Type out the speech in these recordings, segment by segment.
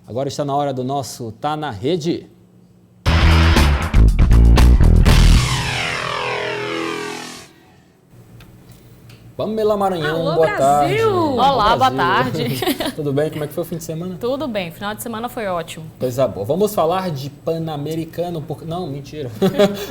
Agora está na hora do nosso Tá na Rede. Pamela Maranhão, Alô, boa Brasil! tarde. Olá, boa tarde. Tudo bem? Como é que foi o fim de semana? Tudo bem, final de semana foi ótimo. Coisa boa. Vamos falar de Pan-Americano, não, mentira.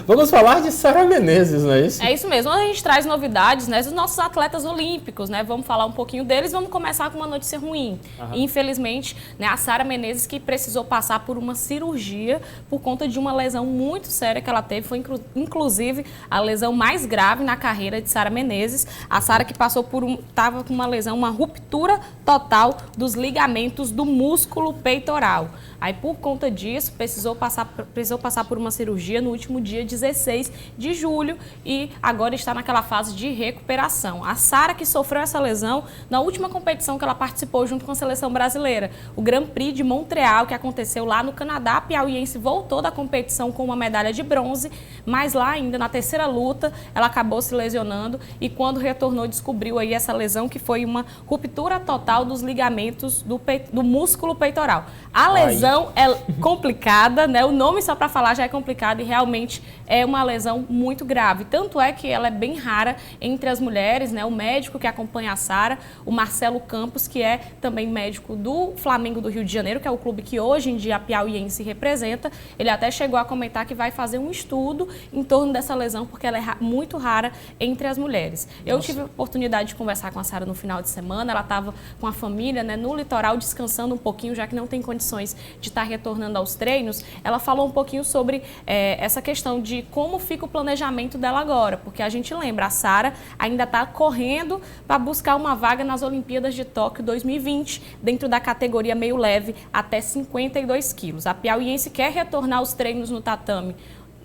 Vamos falar de Sara Menezes, não é isso? É isso mesmo, a gente traz novidades, né, dos nossos atletas olímpicos, né, vamos falar um pouquinho deles, vamos começar com uma notícia ruim. Infelizmente, né, a Sara Menezes, que precisou passar por uma cirurgia por conta de uma lesão muito séria que ela teve, foi inclusive a lesão mais grave na carreira de Sara Menezes. A Sara que passou estava com uma lesão, uma ruptura total dos ligamentos do músculo peitoral. Aí, por conta disso, precisou passar por uma cirurgia no último dia 16 de julho e agora está naquela fase de recuperação. A Sara, que sofreu essa lesão na última competição que ela participou junto com a seleção brasileira, o Grand Prix de Montreal, que aconteceu lá no Canadá. A piauiense voltou da competição com uma medalha de bronze, mas lá ainda na terceira luta, ela acabou se lesionando e quando retornou descobriu aí essa lesão, que foi uma ruptura total dos ligamentos do músculo peitoral. A lesão é complicada, né? O nome só para falar já é complicado e realmente é uma lesão muito grave. Tanto é que ela é bem rara entre as mulheres, né? O médico que acompanha a Sara, o Marcelo Campos, que é também médico do Flamengo do Rio de Janeiro, que é o clube que hoje em dia a piauiense representa, ele até chegou a comentar que vai fazer um estudo em torno dessa lesão, porque ela é muito rara entre as mulheres. Eu tive a oportunidade de conversar com a Sara no final de semana, ela estava com a família, né, no litoral, descansando um pouquinho, já que não tem condições de estar retornando aos treinos. Ela falou um pouquinho sobre essa questão de como fica o planejamento dela agora, porque a gente lembra, a Sara ainda está correndo para buscar uma vaga nas Olimpíadas de Tóquio 2020, dentro da categoria meio leve, até 52 quilos. A piauiense quer retornar aos treinos no tatame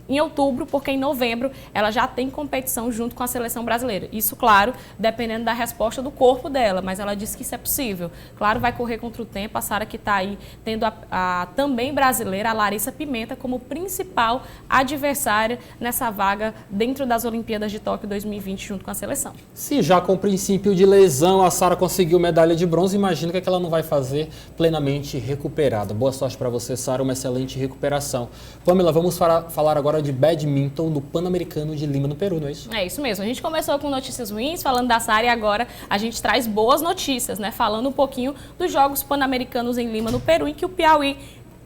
em outubro, porque em novembro ela já tem competição junto com a seleção brasileira. Isso, claro, dependendo da resposta do corpo dela, mas ela disse que isso é possível. Claro, vai correr contra o tempo. A Sara que está aí tendo a também brasileira, a Larissa Pimenta, como principal adversária nessa vaga dentro das Olimpíadas de Tóquio 2020 junto com a seleção. Se já com o princípio de lesão a Sara conseguiu medalha de bronze, imagina que ela não vai fazer plenamente recuperada. Boa sorte para você, Sara, uma excelente recuperação. Pamela, vamos falar agora de badminton do Pan-Americano de Lima, no Peru, não é isso? É isso mesmo. A gente começou com notícias ruins, falando da Sara, e agora a gente traz boas notícias, né? Falando um pouquinho dos Jogos Pan-Americanos em Lima, no Peru, em que o Piauí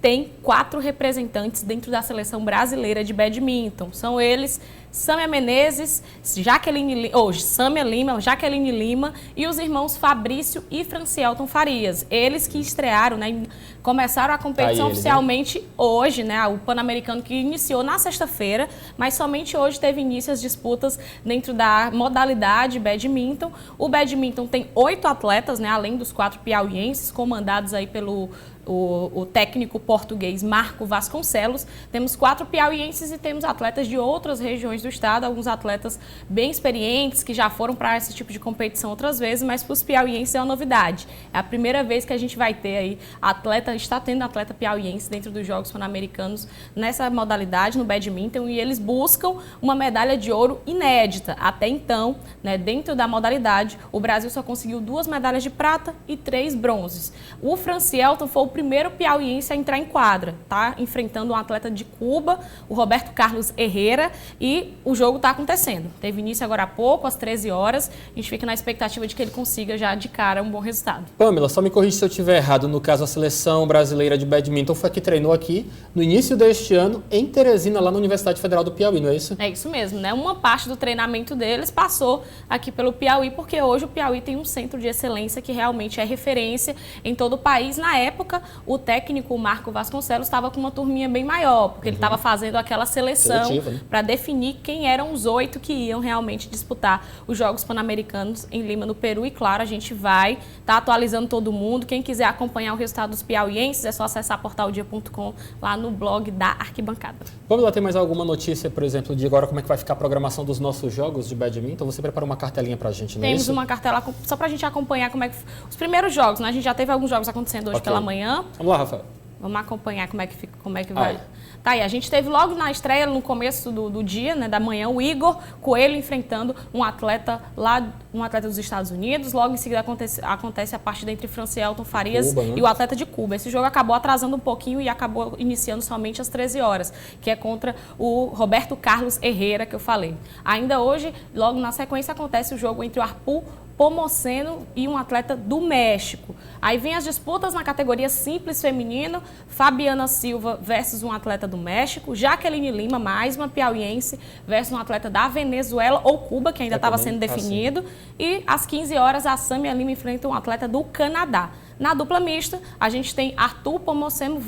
tem 4 representantes dentro da seleção brasileira de badminton. São eles Sâmia Menezes, Sâmia Lima, Jaqueline Lima e os irmãos Fabrício e Francielton Farias. Eles que estrearam, né, começaram a competição oficialmente, né, hoje, né, o Pan-Americano que iniciou na sexta-feira, mas somente hoje teve início as disputas dentro da modalidade badminton. O badminton tem 8 atletas, né, além dos 4 piauienses, comandados aí pelo o técnico português Marco Vasconcelos. Temos 4 piauienses e temos atletas de outras regiões do estado, alguns atletas bem experientes que já foram para esse tipo de competição outras vezes, mas para os piauienses é uma novidade. É a primeira vez que a gente vai ter aí está tendo atleta piauiense dentro dos Jogos Pan-Americanos nessa modalidade, no badminton, e eles buscam uma medalha de ouro inédita. Até então, né, dentro da modalidade, o Brasil só conseguiu 2 medalhas de prata e 3 bronzes. O Francielton foi o primeiro piauiense a entrar em quadra, tá? Enfrentando um atleta de Cuba, o Roberto Carlos Herrera, e o jogo está acontecendo. Teve início agora há pouco, às 13 horas. A gente fica na expectativa de que ele consiga já de cara um bom resultado. Pamela, só me corrija se eu estiver errado. No caso, a seleção brasileira de badminton foi a que treinou aqui no início deste ano em Teresina, lá na Universidade Federal do Piauí, não é isso? É isso mesmo, né? Uma parte do treinamento deles passou aqui pelo Piauí, porque hoje o Piauí tem um centro de excelência que realmente é referência em todo o país. Na época, o técnico Marco Vasconcelos estava com uma turminha bem maior, porque ele estava fazendo aquela seleção, né, para definir quem eram os 8 que iam realmente disputar os Jogos Pan-Americanos em Lima, no Peru. E claro, a gente vai estar atualizando todo mundo. Quem quiser acompanhar o resultado dos piauienses, é só acessar portaldia.com lá no blog da Arquibancada. Vamos lá, tem mais alguma notícia, por exemplo, de agora como é que vai ficar a programação dos nossos jogos de badminton? Você preparou uma cartelinha pra gente, não é isso? Temos uma cartela só pra gente acompanhar como é que os primeiros jogos, né? A gente já teve alguns jogos acontecendo hoje pela manhã. Vamos lá, Rafael. Vamos acompanhar como é que fica, como é que vai. Tá aí, a gente teve logo na estreia, no começo do dia, né, da manhã, o Igor Coelho enfrentando um atleta dos Estados Unidos. Logo em seguida acontece a partida entre Francielton Farias Cuba, né? e o atleta de Cuba. Esse jogo acabou atrasando um pouquinho e acabou iniciando somente às 13 horas, que é contra o Roberto Carlos Herrera, que eu falei. Ainda hoje, logo na sequência, acontece o jogo entre o Arthur Pomoceno e um atleta do México. Aí vem as disputas na categoria simples feminino, Fabiana Silva versus um atleta do México, Jaqueline Lima, mais uma piauiense, versus um atleta da Venezuela ou Cuba, que ainda estava sendo definido. E às 15 horas, a Samia Lima enfrenta um atleta do Canadá. Na dupla mista, a gente tem Arthur Pomoceno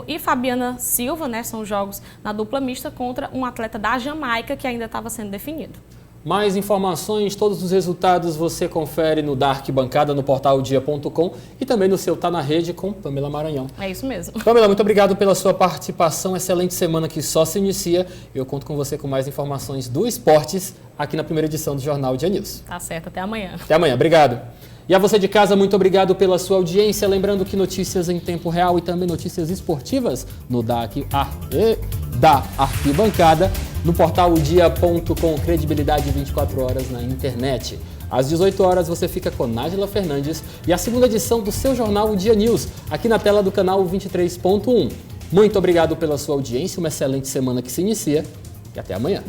e Fabiana Silva, né? São jogos na dupla mista contra um atleta da Jamaica, que ainda estava sendo definido. Mais informações, todos os resultados você confere no da Arquibancada, no portal dia.com e também no seu Tá na Rede com Pamela Maranhão. É isso mesmo. Pamela, muito obrigado pela sua participação. Excelente semana que só se inicia. Eu conto com você com mais informações do esportes aqui na primeira edição do Jornal Dia News. Tá certo, até amanhã. Até amanhã, obrigado. E a você de casa, muito obrigado pela sua audiência. Lembrando que notícias em tempo real e também notícias esportivas no da Arquibancada, no portal dia.com, credibilidade 24 horas na internet. Às 18 horas você fica com Nájila Fernandes e a segunda edição do seu jornal O Dia News, aqui na tela do canal 23.1. Muito obrigado pela sua audiência, uma excelente semana que se inicia e até amanhã.